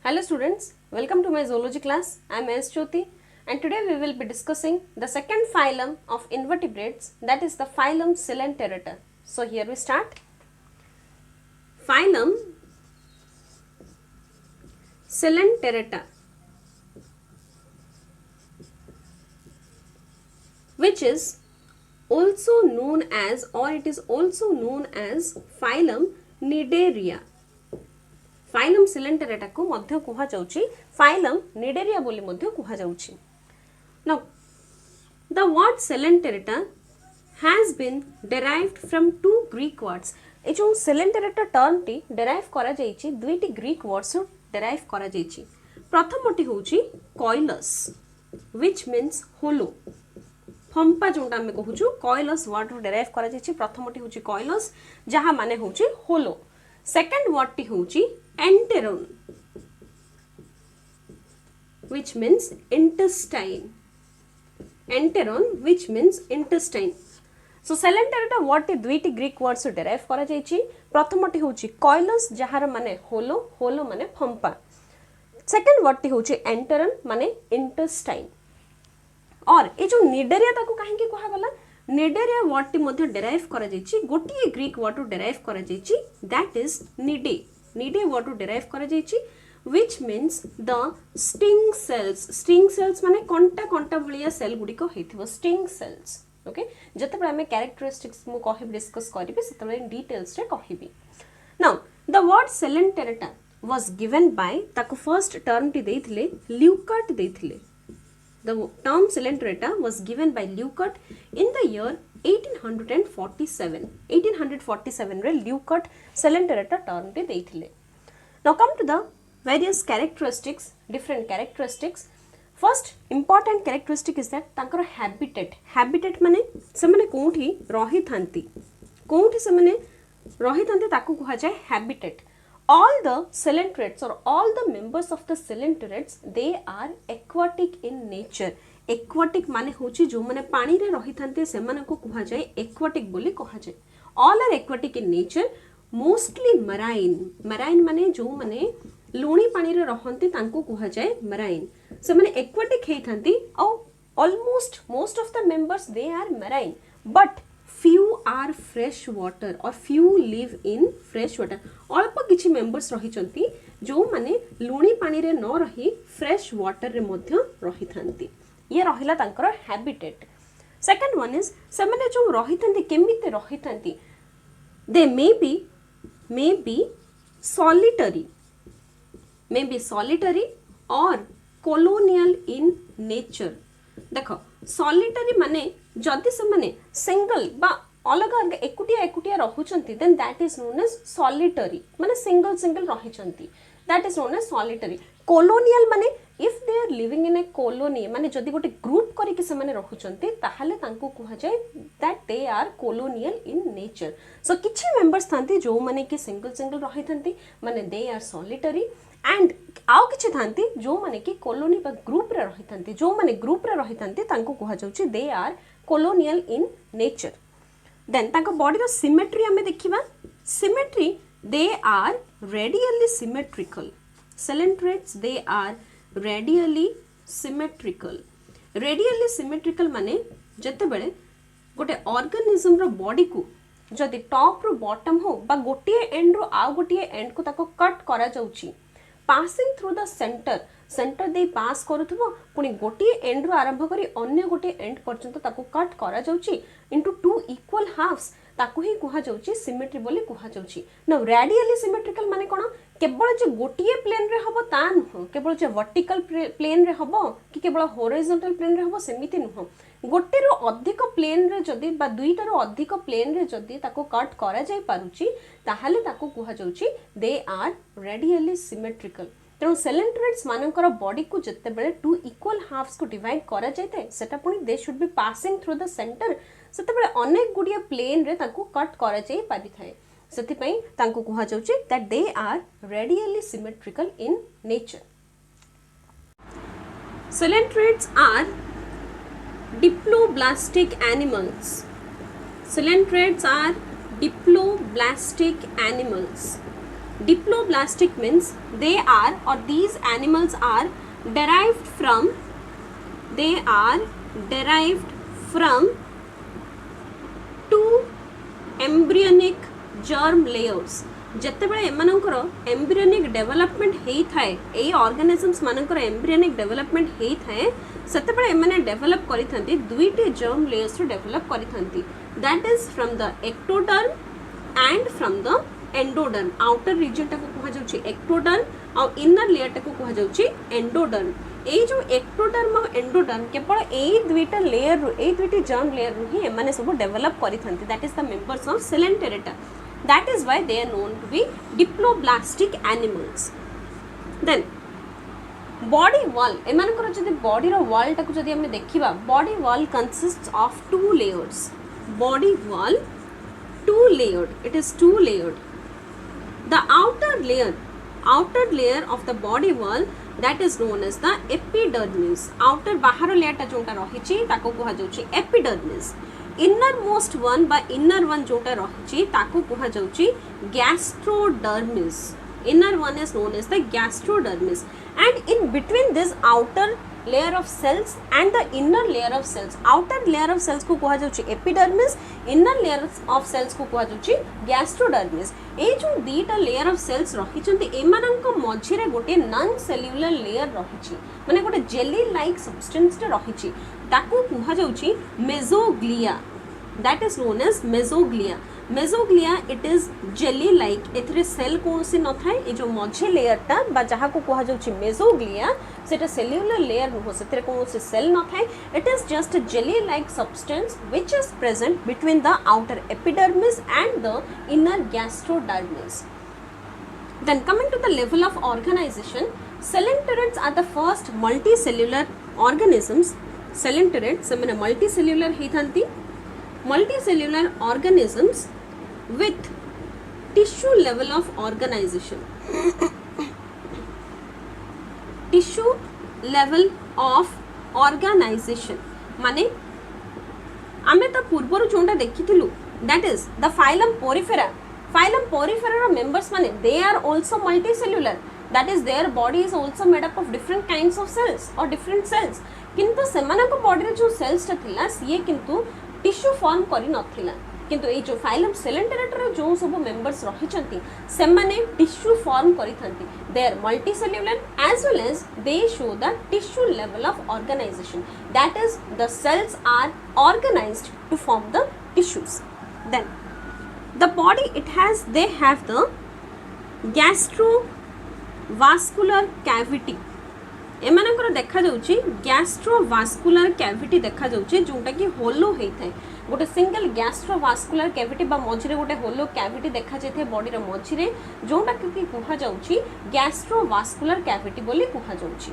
Hello students, welcome to my zoology class. I am S. Jyoti and today we will be discussing the second phylum of invertebrates, that is the phylum Coelenterata. So here we start. Phylum Coelenterata, which is also known as, or it is also known as phylum Cnidaria. Phylum Coelenterata को मध्य कुहा जाउची phylum Cnidaria बोली मध्य कुहा जाउची. Now the word Coelenterata has been derived from two Greek words. ए जो Coelenterata term T derive करा जाइची दुईटी Greek words रो derive करा जाइची. प्रथमटी होउची कोइलस which means hollow. फंपा जोंटा हम कहूछु कोइलस वर्ड रो डेराइव करा जाइची. प्रथमटी होउची कोइलस जहा माने होउची होलो. सेकंड वर्ड टी होउची enteron which means intestine. Enteron which means intestine. So Coelenterata word टी दुईटी ग्रीक वर्ड से डेराइव करा जाइची. प्रथमटी होउची कोइलस जहार माने होलो, होलो माने फंपा. सेकंड वर्ड टी होउची enteron माने intestine. और ए जो निडेरिया ताको काहेकि कहा गला, निडेरिया वर्ड टी मध्ये डेराइव करा जाइची गोटिए ग्रीक वर्ड रो डेराइव करा जाइची, that is cnide. Cnide word रो डेराइव करा जाइची which means the sting cells. Sting cells माने कंटा कंटा भलिया सेल गुडी को हेथिबो sting cells. ओके, जते पर हमें कैरेक्टरिस्टिक्स मु कहि डिस्कस करिबे सेतले इन डिटेल्स रे कहिबी. Now the word Coelenterata was given by ताको फर्स्ट टर्म टी देथिले ल्यूकर्ट देथिले. The term Coelenterata was given by Leucart in the year 1847. 1847 रे ल्यूकर्ट Coelenterata term टी देथिले. Now come to the various characteristics, different characteristics. First important characteristic is that तांकर habitat. Habitat माने सेमाने कोठी रही थांती, कोठी सेमाने रही थांती ताको कहा जाए habitat. All the coelenterats or all the members of the coelenterats, they are aquatic in nature. Aquatic माने होची जो माने पानी रे रही थांते सेमाने को कहा जाए aquatic बोली कहा जाए. All are aquatic in nature, mostly marine. Marine माने जो माने लुणी पानी रे रहंती तांको कहा जाए marine. से माने aquatic हे थांती और almost most of the members they are marine, but few are fresh water or few live in fresh water. अल्प किछि मेंबर्स रही चंती जो माने लुणी पानी रे न रही फ्रेश वाटर रे मध्य रही थांती. ये रहिला तांकर हैबिटेट. सेकंड वन इज से माने जो रही थांती केमिते रही थांती, they may be solitary, may be solitary or colonial in nature. देखो solitary माने जदि से माने सिंगल बा अलग अलग एकुटिया एकुटिया रहुचंती, then that is known as solitary. माने सिंगल सिंगल रहिचंती, that is known as solitary. colonial माने if they are living in a colony, माने जदि गोटे ग्रुप करी कि से माने रहुचंती ताहाले तांको कहा जाए that they are colonial in nature. So किछि मेंबर्स थांती जो माने कि सिंगल सिंगल रहिथंती माने they are solitary, एंड आउ किछि थांती जो माने कि कॉलोनी बा ग्रुप रे रहिथंती, जो माने ग्रुप रे रहिथंती तांको कहा जाउची they are colonial in nature. Then तांको बॉडी रो सिमेट्री हमें देखिबा. Symmetry, they are radially symmetrical. Coelenterats they are radially symmetrical. Radially symmetrical माने जते बेले गोटे ऑर्गेनिज्म रो बॉडी को जदि टॉप रो बॉटम हो बा गोटिए एंड रो आ गोटिए एंड को ताको कट करा जाउची, passing through the center दे पास करूथबो पुनी गोटिए एंड रो आरंभ करी अन्य गोटिए एंड पर्यंत ताको कट करा जाउची इनटू टू इक्वल हाफ्स, ताको ही कहा जाउची सिमेट्री बोली कहा जाउची. नाउ रेडियली सिमेट्रिकल माने कोन, केवल जे गोटिए प्लेन रे हबो ता नुह, केवल जे वर्टिकल प्लेन रे हबो कि केवल हॉरिजॉन्टल प्लेन रे हबो सेमिति नुह. गोटे रो अधिक प्लेन रे जदी बा दुईटा रो अधिक प्लेन रे जदी ताको कट करा जाय पारुची ताहाले ताको कहा जाउची दे आर रेडियली सिमेट्रिकल. तेणु Coelenterats मानकर बॉडी को जते बेले टू इक्वल हाफ्स को डिवाइड करा जायते सेटा पुनी they should be passing through the centre, सेते बेले अनेक गुडिया प्लेन रे ताको कट करा जाय पारि थाए. सेति पई ताको कहा जाउची that they are radially symmetrical in nature. Coelenterats are diploblastic animals. Coelenterats are diploblastic animals. Diploblastic means they are or these animals are derived from two embryonic germ layers. ଯେତେବେଳେ ଏମାନଙ୍କର ଏମ୍ବ୍ରିयोନିକ୍ ଡେଭଲପମେଣ୍ଟ ହେଇଥାଏ ଏଇ ଅର୍ଗାନିଜମ୍ସ ମାନଙ୍କର ଏମ୍ବ୍ରିयोନିକ୍ development ହେଇଥାଏ ସେତେବେଳେ ଏମାନେ develop କରିଥାନ୍ତି ଦୁଇଟି ଜର୍ମ ଲେୟର୍ସରୁ ଡେଭଲପ କରିଥାନ୍ତି that is from the ectoderm and from the endoderm outer region टाको कहा जाउची एक्टोडर्म और इनर लेयर टाको कहा जाउची एंडोडर्म ए जो एक्टोडर्म और एंडोडर्म केवल ए दुईटा लेयर रु ए दुईटी जर्म लेयर रु ही एमाने सब डेवलप करिथांती that is the members of Coelenterata that is why they are known to be diploblastic animals then body wall एमानकर जदि बॉडी रो वॉल टाको जदि हम देखिबा body wall consists of two layers body wall two layered it is two layered the outer layer of the body wall that is known as the epidermis outer bahar layer ta jota rahichi taku kuha jauchi epidermis innermost one by inner one jota rahichi taku kuha jauchi gastrodermis inner one is known as the gastrodermis and in between this outer layer of cells and the inner layer of cells outer layer of cells को कहा जाउची epidermis inner layer of cells को कहा जाउची gastrodermis ए जो दीटा layer of cells रही चंती एमानंक मझिरे गोटे non cellular layer रहिची माने गोटे जेली लाइक सब्सटेंस टे रहिची ताको कहा जाउची mesoglea that is known as mesoglea it is jelly like एथरे सेल कौन से न थाए ए जो मझे लेयर टा बा जहा को कहा जाउची मेसोग्लिया सेटा सेल्युलर लेयर नुहो सेतरे कौन से सेल न थाए it is just a jelly like substance which is present between the outer epidermis and the inner gastrodermis then coming to the level of organization coelenterids are the first multicellular organisms coelenterids semane multicellular heithanti multicellular organisms with tissue level of organization tissue level of organization माने आमे तो पूर्वर जोंटा देखिथिलु that is the phylum porifera members माने they are also multicellular that is their body is also made up of different kinds of cells or different cells किंतु सेमानक body रे जो sales ता थिला सिए किंतु टिश्यू फॉर्म करि नथिला किंतु ए जो फाइलम सेलेंटेरेटर जो सब मेंबर्स रही चंती सेमाने टिश्यू फॉर्म करि थंती they are multicellular as well as they show the tissue level of organisation that is the cells are organised to form the tissues then the body they have the gastrovascular cavity एमानकर देखा जाउची gastrovascular cavity देखा जाउची जोटा कि होलो हेइथाय गोटे single gastrovascular cavity बा मझिरे गोटे होलो कैविटी देखा जायथे बॉडी रे मझिरे जोटा कि कुहा जाउची गैस्ट्रोवास्कुलर कैविटी बोली कुहा जाउची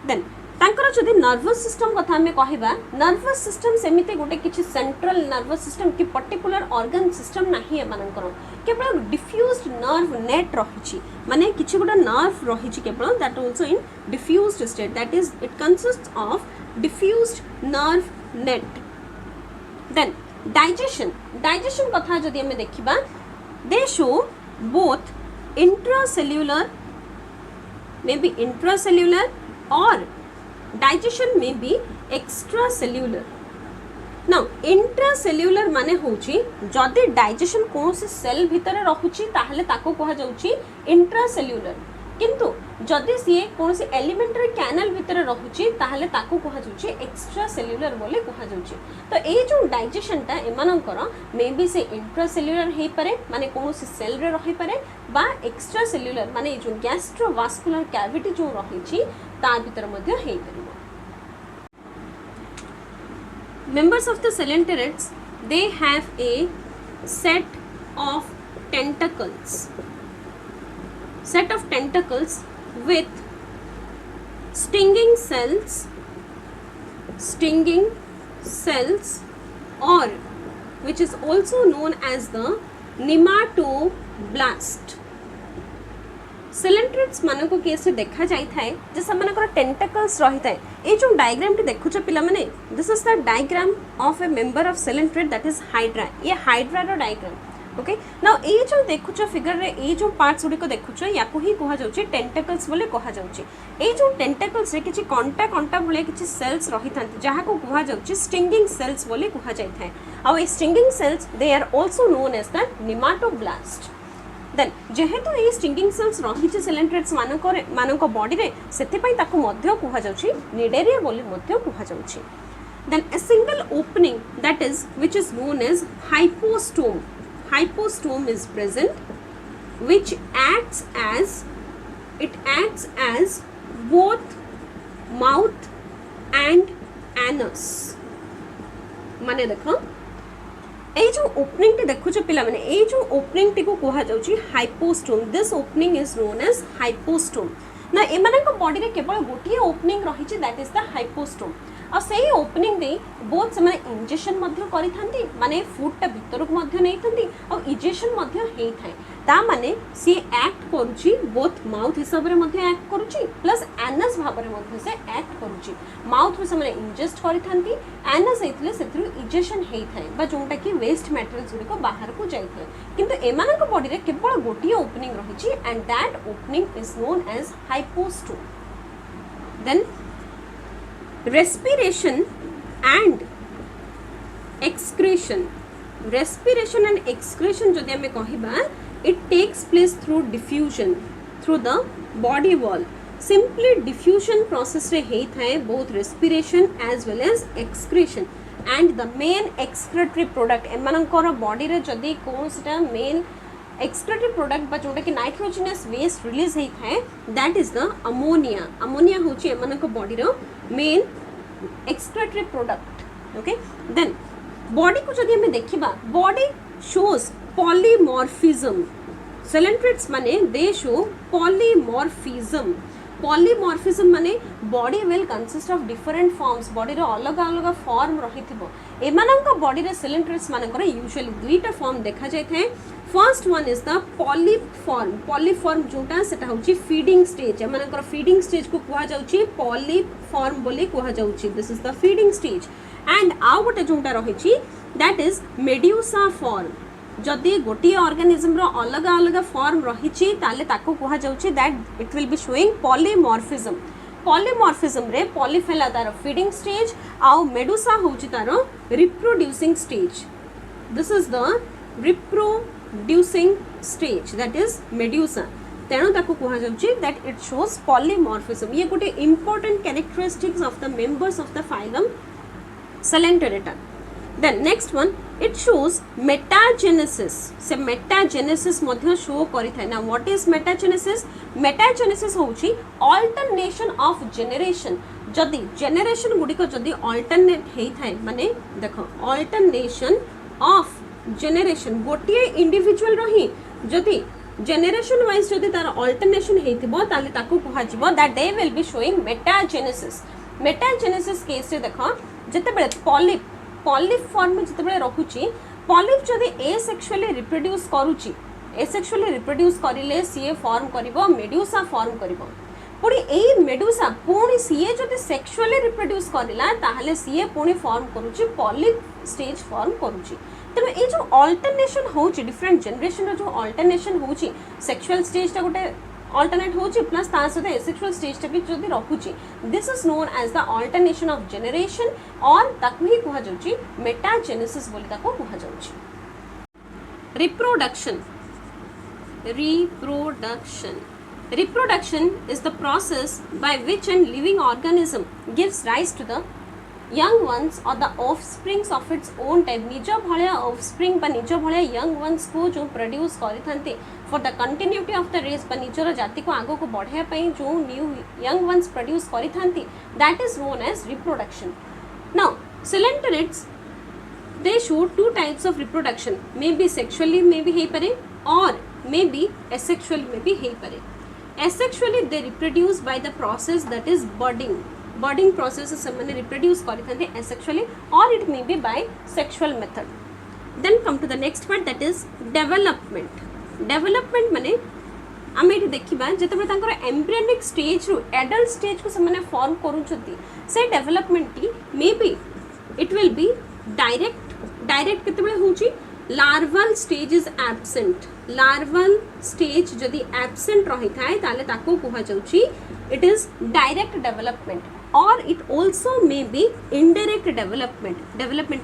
देन तांकर जदि नर्वस सिस्टम कथा हमें कहबा नर्वस सिस्टम सेमिते गोटे किछि सेंट्रल नर्वस सिस्टम कि पर्टिकुलर ऑर्गन सिस्टम नाही एमानकर केवल डिफ्यूज्ड नर्व नेट रहिछि माने किछि गोटे नर्व रहिछि केवल that also in diffused state that is it consists of diffused nerve net then digestion कथा जदि हमें देखिबा they show both intracellular may be intracellular और digestion may be extracellular now intracellular माने होची जदि डाइजेशन कोन से सेल भीतर रहुची ताहले ताको कहा जाउची इंट्रासेल्युलर किंतु जदि से कोन से एलिमेंटरी कैनल भीतर रहुची ताहले ताको कहा जाउची एक्स्ट्रासेल्युलर बोले कहा जाउची तो ए जो डाइजेशन ता एमानकर मे बी से इंट्रासेल्युलर हे पारे माने कोन से सेल रे रही पारे बा एक्स्ट्रासेल्युलर माने जो गैस्ट्रोवास्कुलर कैविटी जो रहिची ता भीतर मध्य हे परिबो members of the coelenterids they have a set of tentacles with stinging cells or which is also known as the nematoblast coelenterids मानको केस से देखा जाई थाए जे समानकर टेंटाकल्स रही थाए ए जो डायग्राम टी देखुछ पिला माने this is the diagram of A member of coelenterid that is hydra ये हाइड्रा रो डायग्राम ओके ना ये जो देखुच फिगर रे ये जो पार्ट्स गुड़िक देखुच या ही कह जाउची टेंटाकल्स बोले कह जाउची ये जो टेंटाकल्स रे किछि कंटा कंटा भले किछि सेल्स रही थांती जहा को कह जाउची स्टिंगिंग सेल्स बोले कह जाय थाए आ ए stinging cells they are also known as the nematoblast then जेहेतु ये स्टिंगिंग सेल्स रही सिलेंट्रेट्स मानक बॉडी रे सेते पई ताको मध्य कह जाउची निडेरिया बोले मध्य कह जाउची then a single opening that is which is known as hypostome is present which acts as both mouth and anus माने देखो ए जो ओपनिंग टी देखुछ पिला माने ए जो ओपनिंग टी को कहा जाउची hypostome this opening is known as hypostome ना एमानक बॉडी रे केवल गोटिए ओपनिंग रही छि दैट इज द हाइपोस्टोम आ सही ओपनिंग दे बहुत से माने इंजेक्शन मध्य करि थांती माने फूडटा भीतर को मध्य नै थांती आ इंजेक्शन मध्य हेई थाए ता माने सी एक्ट करूची बोथ माउथ हिसाब रे मध्य एक्ट करूची प्लस एनस भाव रे मध्य से एक्ट करूची माउथ रे से माने इंजेस्ट करि थांती एनस हेतले सेथरु इंजेक्शन हेई थाए बा जोंटा कि वेस्ट मटेरियल्स गुडी को बाहर को जाई थाए किंतु एमानक बॉडी रे केवल गोटिए ओपनिंग रहिची and that opening is known as hypostome then respiration and excretion जदि हमें कहिबा it takes place through diffusion through the body wall simply diffusion process रे हेई थाए both respiration as well as excretion and the main excretory product एमानकर body रे जदि कोनसटा main excretory product बा जोटा कि नाइट्रोजनस वेस्ट रिलीज हेई थाए दैट इज द अमोनिया होची एमानक बॉडी रो main excretory product okay then body को जदि हमें देखिबा body shows polymorphism coelentrates माने they show polymorphism माने body will consist of different forms body रो अलग अलग फॉर्म रहिथिबो एमानक बॉडी रे coelentrates मानकर यूजुअली दुईटा फॉर्म देखा जाय थाए first one is the polyform जोटा सेटा होची फीडिंग स्टेज एमानकर फीडिंग स्टेज को कुहा जाउची पॉलीफॉर्म बोली कुहा जाउची this is the feeding stage and आउ गोटे जोटा रहिची दैट इज मेड्यूसा फॉर्म जदि गोटे ऑर्गेनिज्म रो अलग अलग फॉर्म रहिची ताले ताको कुहा जाउची that it will be showing polymorphism रे पॉलीफेला तार फीडिंग स्टेज आउ मेडुसा होची तार reproducing stage this is the reproducing stage that is medusa तेणु ताको कहा जाउची that it shows polymorphism ये गोटे important characteristics of the members of the phylum Coelenterata then next one it shows metagenesis से metagenesis मध्य show करि थाय ना what is metagenesis होची alternation of generation जदि generation गुडी को जदि alternate हेई थाय माने देखो alternation of generation गोटे इंडिविजुअल रही जदि generation wise जदि तार alternation हेतिबो ताले ताको कहा जिवो that they will be showing metagenesis case रे देखो जते बेले polyp form में जते बेले रहुची polyp जदि asexually reproduce करिले सीए फॉर्म करिवो मेडुसा फॉर्म करिवो पुणी एई मेडुसा पुणी सीए जदि सेक्सुअली रिप्रोड्यूस करिला ताहले सीए पुणी फॉर्म करूची पॉलिप स्टेज फॉर्म करूची तेणु ये जो अल्टरनेशन होची डिफरेंट जनरेशन जो अल्टरनेशन होची सेक्सुअल स्टेज ता गोटे अल्टरनेट होची प्लस ता सहित एसेक्सुअल स्टेज ता भी जदि रहुची this is known as the alternation of generation और ताकू ही कहा जाउची मेटाजेनेसिस बोली ताको कहा जाउची Reproduction is the process by which a living organism gives rise to the young ones or the offsprings of its own type. निज भलिया offspring बा निज भलिया young ones को जो produce करि थांते for the continuity of the race बा निजर जाति को आगो को बढ़ाया पई जो new young ones produce करि थांती that is known as reproduction. Now coelenterids they show two types of reproduction, maybe sexually maybe हेई पारे or maybe asexually maybe हेई पारे. Asexually they reproduce by the process that is budding process से मैंने reproduce करी थांते asexually or it may be by sexual method. Then come to the next part that is development माने आम ये देखा जिते embryonic stage रु एडल्ट स्टेज को से फॉर्म करुँच से डेवलपमेंट टी may be it will be direct केते होची larval stage is absent larval stage जदि एब्सेंट रही थाए ताले ताको कुहा जाउची इट इज डायरेक्ट डेवलपमेंट और it also may be indirect development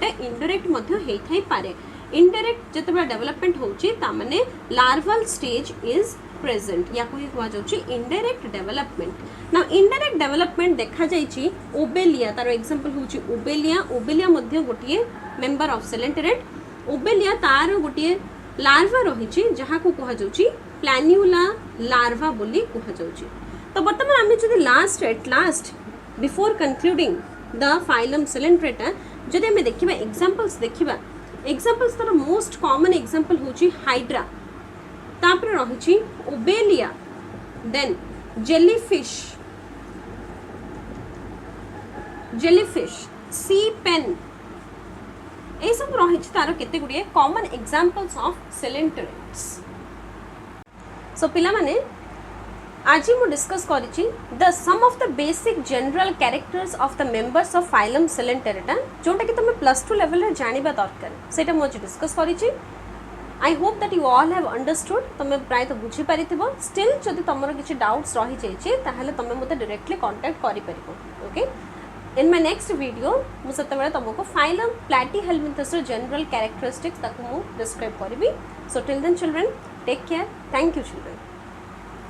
indirect मध्य हेई थाई पारे इनडायरेक्ट जतबे डेवलपमेंट होची ता माने लार्वल स्टेज इज प्रेजेंट या कोई कुहा जाउची इनडायरेक्ट डेवलपमेंट ना इनडायरेक्ट डेवलपमेंट देखा जाइची ओबेलिया तार एग्जांपल होची ओबेलिया मध्य गोटिए मेंबर ऑफ सेलेंटेरेट ओबेलिया तार गोटिए लार्वा रही जहाँ को कह जाउची प्लान्यूला लार्वा बोली कह जाउची तो वर्तमान आम जब at last before concluding the phylum coelenterata जदि आम देखा एग्जांपल्स तार मोस्ट कॉमन एग्जांपल होची हाइड्रा तापर रही obelia then jellyfish sea pen ये सब रही तार केते गुड़िए common examples of coelenterates so पिला माने आज मु डिस्कस करिछि the some of the basic general characters of the members of phylum coelenterata जोटा कि तुम +2 लेवल रे जानिबा दरकार सेटा मु आज डिस्कस करिछि I hope that you all have understood तुम प्राय तो बुझी पारिथिबो स्टिल जदि तुमरो किछि डाउट्स रही जाइछि ताहले तुम मते डायरेक्टली कांटेक्ट करि परिबो okay in my next video मु सतबेले तुमको फाइलम प्लैटीहेल्मिन्थस जनरल कैरेक्टरिस्टिक्स ताको मु डिस्क्राइब करबी so till then children take care thank you children.